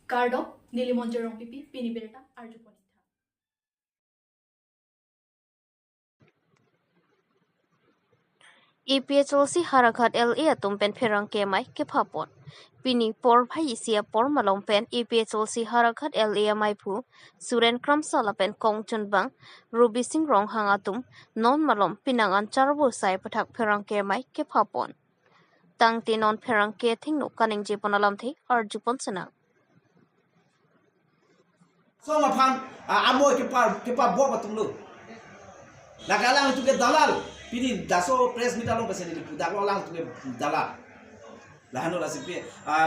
Gardop Nilimonjerong Pipi Piniberta Arjuponita. EPHLC Harakat LA tumpen perang kemai ke Papon. Pini por bhai sia por malong pen EPHLC Harakat LA mai phu Suren Kramsala pen Kongchun bang Ruby Singh rong hangatum non malom pinangan charbo sai pathak perang kemai ke Papon. Tang ti non perang ke thingno kaning jeponalam the Arjupon senang. So mapan amoy ke pa bo patung lu. Lagalang itu ke dalal. Pini daso press meet along pasal ini. Daklo lang tu ke dalal. Lahano lah sipi.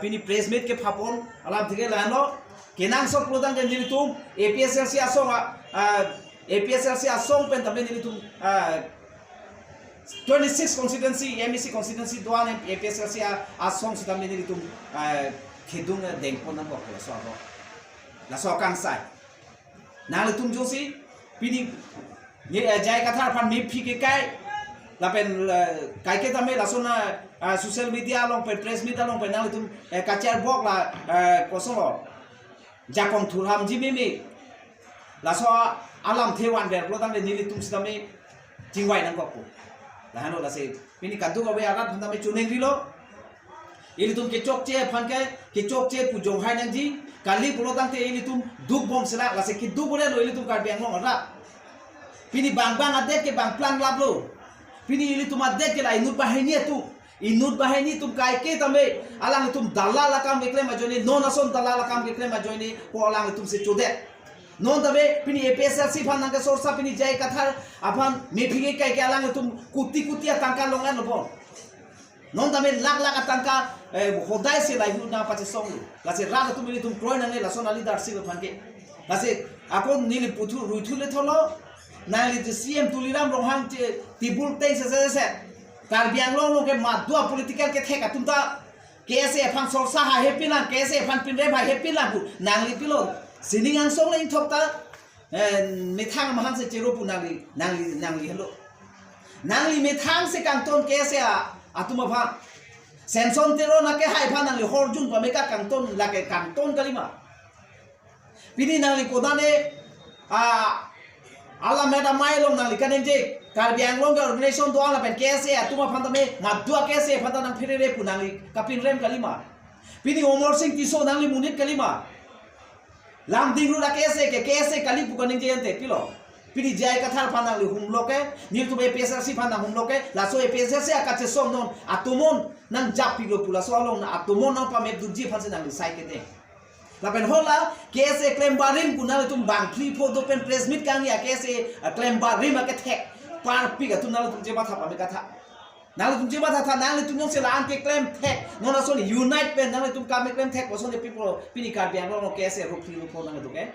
Pini press meet ke papon alam tiga lahano. Kenang sok pelutang dan jadi tum. APSLC asong pen tapi jadi tum. 26 constituency, MEC constituency doan APSLC asong sudah jadi tum. Kedung dengpon nampak lah soal. La so kang sai na le tum josi pini ye jai kathar pan mi phi ke kai la pen kai ke tame la sona social media long pe press media long pe na le tum kachar bok la kosolo jakong thuram ji mi la so alam thewan ber lo tang le ni le tum sidame jingwai nang ko la hano la se pini kadu ko be agat tame chuneng rilo ili tum ke chok che phan ke chok che pujong hai nang ji kali pulau tang te ini tum duk bom selak lase ki duk boleh lo ini tum karbiang lo ngara pini bang adek ke bang plan lab lo pini ini tum adek ke la inut bahani tum kai ke tame alang tum dalal lakam bekle majoni non ason dalal lakam bekle majoni po alang tum se chode non tame pini APSLC phan nang ke sorsa pini jai kathar aphan mephige kai ke alang tum kuti atangka longan lo bon non tame lak atangka hodai se lai hu na pache song la se ra tu mini tum kroin nang la son ali dar se phan ke la se akon nili puthu ruithu le tholo na li CM tuliram rohang te tibul te se karbiang long ke madua political ke theka tumta kese phan sorsa ha happy na kese phan pinre bhai happy la bu nang li pilo sining ang song le thok ta mithang mahang se chero pu nang li hello nang li mithang se kang ton kese atuma pha Senson tero na ke hai phan nang li horjun pa meka kanton la ke kanton kalima pini nang li kodane ala meda mai long nang li kanen je karbiang long ga organization do ala pen kese atuma phan tame madua kese phan nang phire pu nang li kapin rem kalima pini omor sing tiso nang li munit kalima lam dingru la kese kali pu kanen je ante pilo pini jai kathar phan nang li humloke nil tu APSLC phan nang humloke la so APSLC akache som non atumon nang japi lo pula so along na atumon na pa me duji phan se nang sai ke de la pen hola kese claim barim kunal tum bang free photo pen press meet kang ya kese claim barim ke thek par pi ga tunal tum je matha pa me katha nang tum je matha tha nang tum nyong se la an ke claim thek nona so ni unite pen nang tum ka me claim thek so ne people pini kar biang lo kese ro free lo pho nang to ke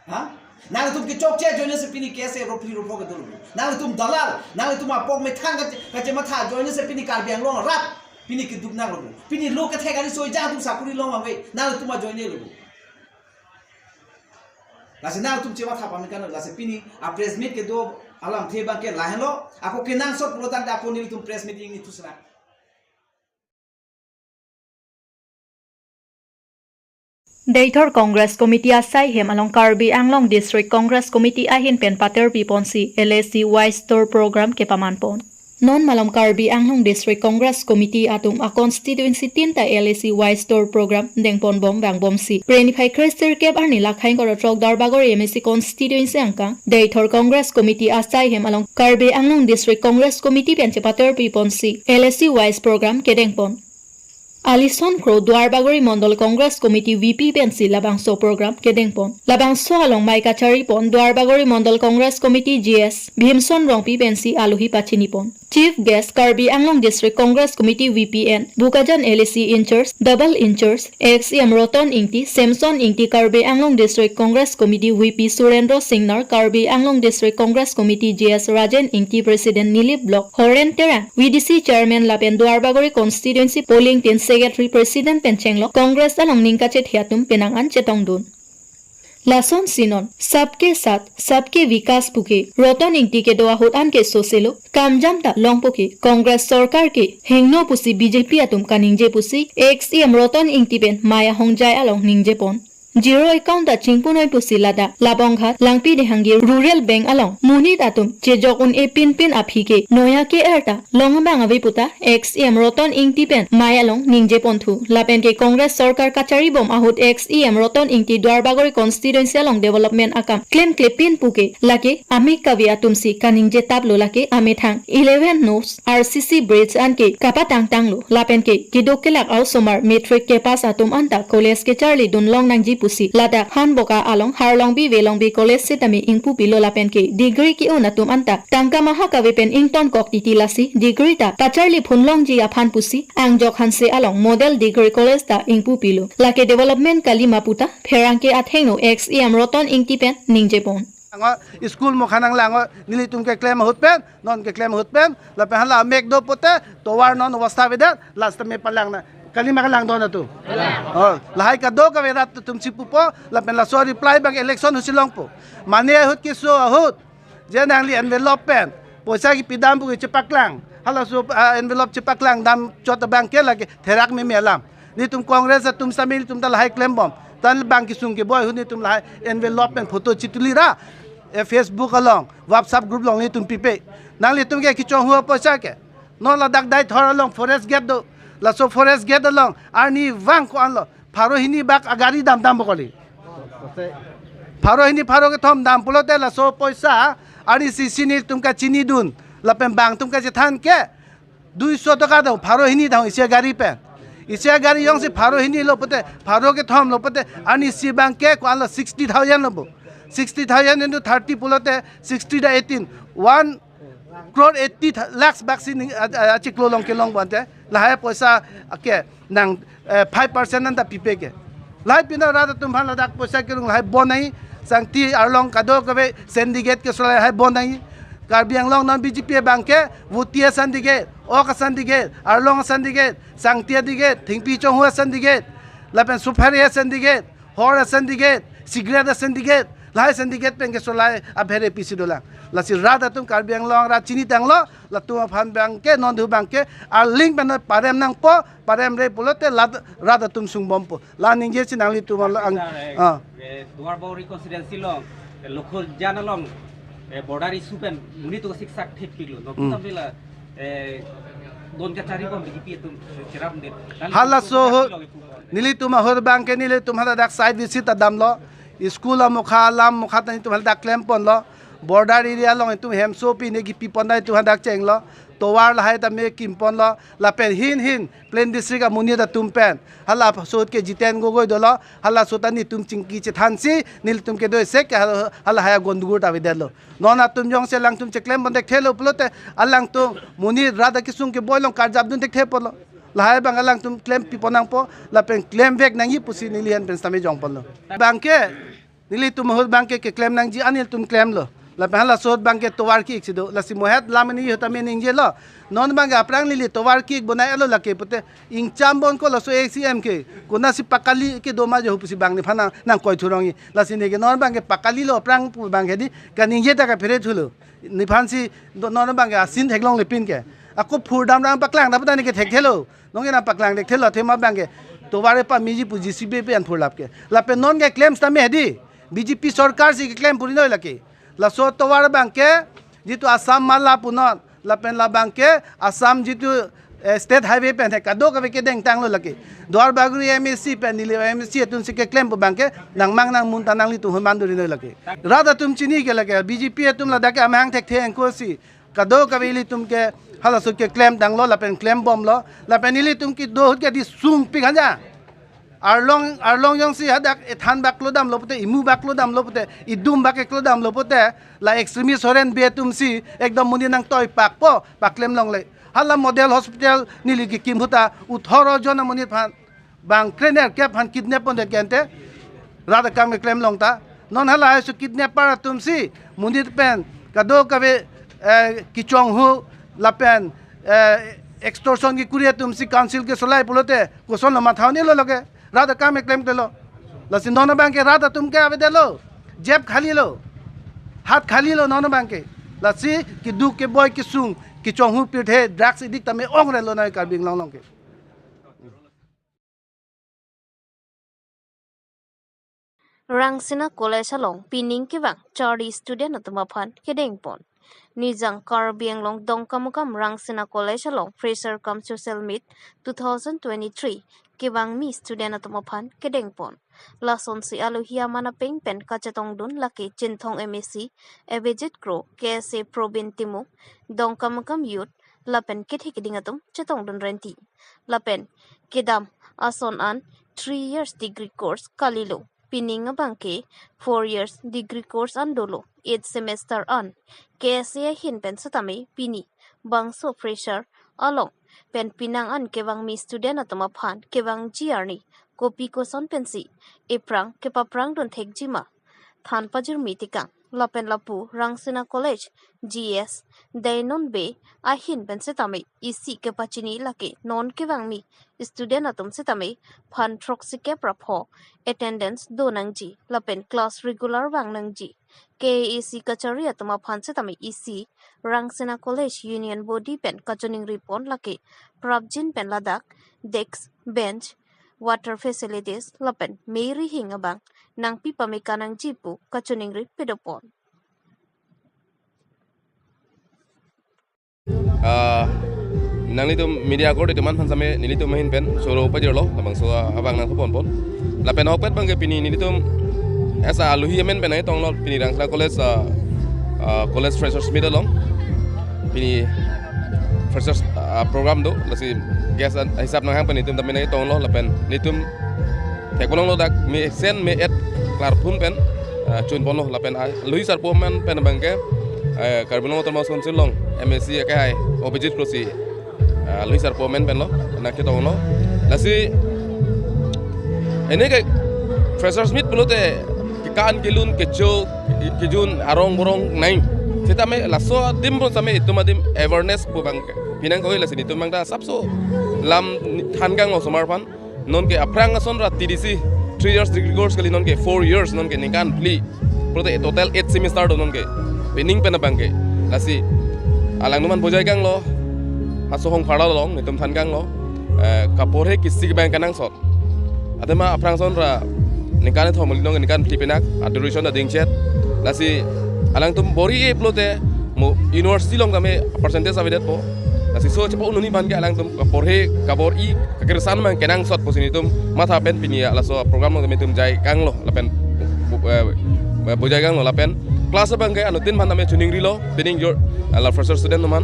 ha nang tum ke chok che join se pini kese ro free ro pho ke dulu nang tum dalal nang tum apok me thang ka je matha join se pini kar biang lo rat pini ke duk nang lo pini lo ke thek ani so ja tum sakuri lo ma we nang tum ma join ne lo lase nang tum che matha pa me kan lase pini a press meet ke do alam the bang ke lahelo ako ke nang sot protan da ko ni tum press meeting ni tusra Deitor Congress Committee asai hem along Karbi Anglong District Congress Committee ahin pen pater piponsi LSC Wise Store Program ke pamanpon. Non malom Karbi Anglong District Congress Committee atum a constituency tinta LSC Wise Store Program dengpon bom bang bom si. Prenify Christer Kep arni lakhain koro trok darbagor MSC constituency angka. Deitor Congress Committee asai hem along Karbi Anglong District Congress Committee pen pater piponsi LSC Wise Program ke dengpon. Alison Crow Dwarbagori Mondol Congress Committee VP Pensi Labangso Program Kedengpon. Labangso along Maika Charipon Dwarbagori Mondol Congress Committee GS Bhimson Rongpi Pensi Aluhi Pachinipon. Chief Guest Karbi Anglong District Congress Committee VPN Bukajan LSC Inchers Double Inchers XM Roton Ingti Samson Ingti Karbi Anglong District Congress Committee VP Surendro Singnar Karbi Anglong District Congress Committee GS Rajan Ingti President Nilip Block Horen Terang VDC Chairman Lapen Dwarbagori Constituency Polling Tin Secretary President Penchenglo Congress along Ningkachet Hiatum Penangan Chetongdun. Lason Sinon सबके साथ सबके विकास पुके rotten इंटी के दोआ हुतान के सोसेलो कामजाम ता लोंग पुके कांग्रेस सरकार के हेंगनो pussy BJP अतुम का निंजे pussy XM rotten इंटी pen Maya होंगजाय along निंजे Pon Zero account da chingpunoi pusilada labonghat langpi dehangi rural bank along muni datum chejok un e pin aphike noya ke erta longbang avi puta XM roton ingti pen mayalong ningje ponthu lapen ke congress sarkar kachari bom ahut XM roton ingti dwarbagori constituency along development akam claim klepin puke lake ami kavia tumsi kaningje tablo lake ami thang 11 nos RCC bridge anke kapatang tanglo lapen ke kidokelak au somar metric ke pas atum anta college ke charli dun long nangji pusi lada khan boka along harlong bi velong bi college setami ingpu pilo lapen ke degree ki onatum anta tangka maha kawe pen ington kok titilasi degree ta pacharli phunlong ji aphan pusi angjok hanse along model degree college ta ingpu pilo lake development kalima puta pherangke athengno XEM roton ingti pen ningjepon school mo khanang lang nili tum ke claim hut pen non ke claim hut pen la pe hala mek do pote to war non wasta vedat last me palang na kalima lang do na tu lahai ka do ka vedat tum sipupo la pen la so reply bang election husilong po mane hut ki so hut je nang li envelope pen poisa ki pidam bu cepak lang hala so envelope cepak lang dam chota bang ke la ke therak me melam ni tum congress tum samil tum ta lahai claim bom tan bang ki sung ke boy huni tum lahai envelope pen photo chituli ra Facebook along WhatsApp group long ni tum pipe nang li tum ke ki chong hua poisa ke no la dak dai thor along forest gate do la so forest gate along ani wang ko anlo pharo hini bak agari dam bokoli pharo hini pharo ke thom dam pulote la so poisa ani sini tum ka chini dun la pem bang tum ka je than ke 200 taka do pharo hini dau isia gari pe isia gari yong se pharo hini lo pote pharo ke thom lo pote ani si bang ke ko anlo 60000 lo 60,000 into 30 pulote 60 da 18 1 crore 80 lakhs vaccine achi klolong ke long bante lahai poisa ke nang 5% anta pipe ke lahai pina rada tum bhan ladak poisa ke lahai bonai sangti arlong kado ke syndicate ke solai hai bonai Karbi Anglong non BJP banke Wutia syndicate Oka syndicate Arlong syndicate Sangtia syndicate Thingpi Chonghua syndicate Lapen Suparia syndicate Hora syndicate Sigrada syndicate Lahai syndicate pen ke solai abhere pisi dolang la si rada tum Karbi Anglong ra chini tanglo la tum phan banke non du banke ar link pen parem nang po parem re pulote rada tum sung bompo la ningje chi nangli tum ang duar bauri constituency long local janalong border issue pen muni to siksak thik pilo no tamila don ka chari bom BJP tum chiram de hala so nili tum hor banke nili tum hala dak side visit damlo school mukha lam mukha tani tum hala dak claim pon lo border area long tum hemso pi ne gi pi pon dai tum hala dak cheng lo towar la hai ta me kim pon lo la pen hin plain district amuni da tum pen hala sot ke jiten gogoi dolo hala sotani tum chingki che thansi nil tum ke doi sek hala haya gondugur ta videlo nona tum jong se lang tum che claim bon dek thelo plote alang tum muni rada kisung ke boilong karjab dun dek the polo la hai bang alang tum claim pi ponang po la pen claim vek nang yi pusi nilian pen stame jong polo bangke nili tum hol bangke ke claim nang ji anil tum claim lo la pehla sot bangke towar ki sido la si mohet lamani hota men ingje lo non bangga aprang lili towar ki bonai alo lake pute ing chambon ko la so ACM ke kuna si pakali ke doma je hupusi bangni phana nang koi thurongi la si ne ke non bangke pakali lo aprang pu banghe di kan ingje ta ka phere thulo ni phansi non bangge asin theklong le pin ke ako phur dam rang paklang da pata ni ke thek thelo nonge na paklang dek thelo thema bangke toware pa miji pu GCB pe an phur lap ke la pe non ke claims ta me di BJP sarkar si ke claim puri noi lake la so towar banke jitu Assam mala punot la pen la banke Assam jitu state highway pen ka do ka ke deng tang lo lake dwar baguri MSC pen nile MSC tun se ke claim po banke nang mang nang mun tanang li tu man duri noi lake rada tum chini ke lake BJP tum la dake amang thek the ko si ka do ka li tum ke hala so ke claim dang lo la pen claim bom lo la pen li tum ki do ke di sum pi khanja arlong yang si hadak ethan baklo dam lopote imu baklo dam lopote idum baklo dam lopote la extremist horen be tum si ekdom muni nang toy pak po paklem long le hala model hospital nili ki kimhuta 18 jon muni phan bang trainer ke phan kidnap on de kente rada kam claim long ta non hala su kidnap para tum si muni pen kado kabe ki chong hu la pen extortion ki kuria tum si council ke solai pulote ko son ma thawni lo loge rada kam claim telo la sin dono bank ke rada tum ke ave delo jeb khali lo हाथ खाली लो noun बांके लसी कि दु के boy कि सुंग कि चोंहु पिठे drugs इदिक तमे ओंग रे लो ना कार्बिंग लॉन्ग के Rangsina College along pining kibang chardi student atumapan kedengpon. Nijang Karbiang long dongkamukam Rangsina College along Fraser Kam Social Meet 2023 kibang mi student atumapan kedengpon. Lason si aluhia manapeng pen kacatong dun laki cintong MSc Ebejit Kro KSA Probin Timuk dongkamukam youth lapen kithikidingatum chatong dun renti. Lapen kidam ason an 3 years degree course kalilo. Pining bangke 4 years degree course andolo 8 semester an KSA hin pen satame pini bangso fresher along pen pinang an kebang mi student atama phan kebang jiarni kopi ko son pensi eprang kepaprang don thek jima than pajur mitikang lapen lapu Rangsina College GS dainon be ahin pen setame isi kepachini lake non kebang mi student atum setame phan proxy ke prapho attendance do nangji lapen class regular bang nangji KAC kachari atama phan setame isi Rangsina College Union Body pen kachoning repon lake prabjin pen ladak desk bench water facilities lapen meri hingabang nang pipa mekanang jipu kachoning rip pedopon. Nang itu media ko itu man same nilitum mahin pen solo pajir lo tabang so abang nang pon pon lapen opet bang ke pini nilitum asa aluhi men pen ai tong lo pini Rangsina College college freshers meet long pini freshers program do lasi gas hisap nang hang pen nitum tamen ai tong lo lapen nitum tek bolong lo dak me sen me et klar pun pen chun pon lo lapen aluhi sar pom man pen bang ke karbonong termas konsil long MSc ke hai Obejit Prosi Luis Arpomen pen lo nak kita ono lasi ini ke freshers meet pelote kan kilun kejo kejun arong borong naing kita me laso dim pun same itu madim awareness pu bang pinang koi lasi itu mang da sabso lam thangang lo somarpan non ke aprang ason ra TDC 3 years degree course kali non ke 4 years non ke nikan pli pelote total 8 semester do non ke pening pen bang ke lasi alang numan bojai gang lo asohong phara long nitum than gang lo kapore kisi bang kanang sot adema aprang son ra nikan thomol nong nikan tipenak adoration da dingchet lasi alang tum bori e plote mo university long game percentage avidet po lasi so cepo ununi ban ke alang tum kapore kabor i kekersan mang kanang sot posini tum matha pen pinia laso program lo game tum jai gang lo lapen bojai gang lo lapen kelas bang ke anu tin ban name tuning rilo bening your la fresher student man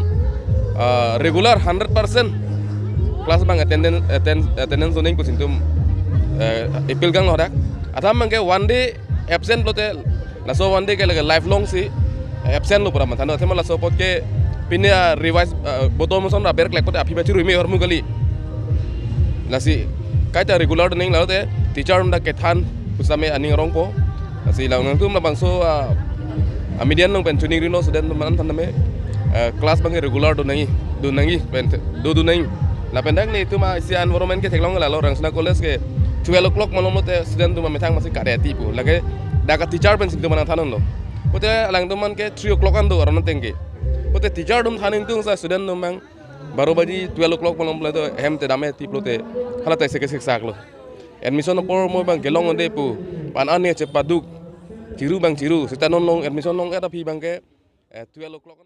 regular 100% kelas bang attendance zoning ko sintum ipil gang lo dak atam bang ke one day absent lote la so one day ke lifelong si absent lo pura man thano thema la so pot ke pinia revise botom son ra ber klek kote api bachiru me hormu gali la si kaita regular ning la te teacher nda ke than usame aning rong po si la nang tum la bang so Amidian nong pen tuning rino student man thaname kelas bang regular do nangi pen do nangi la pendang ni itu ma si environment ke theklong la lo Rangsina College ke 12 o'clock malom te student tu ma methang masih kare ati pu lage daga teacher pen sing tu man thanon lo pote alang tu man ke 3 o'clock an do aron tengke pote teacher dum thaning tu sa student dum mang baro baji 12 o'clock malom le to hem te dame ti plote hala te se sak lo admission por mo bang gelong onde pu pan an ne che paduk ciru bang ciru sita non long admission long ada pi bang ke 12 o'clock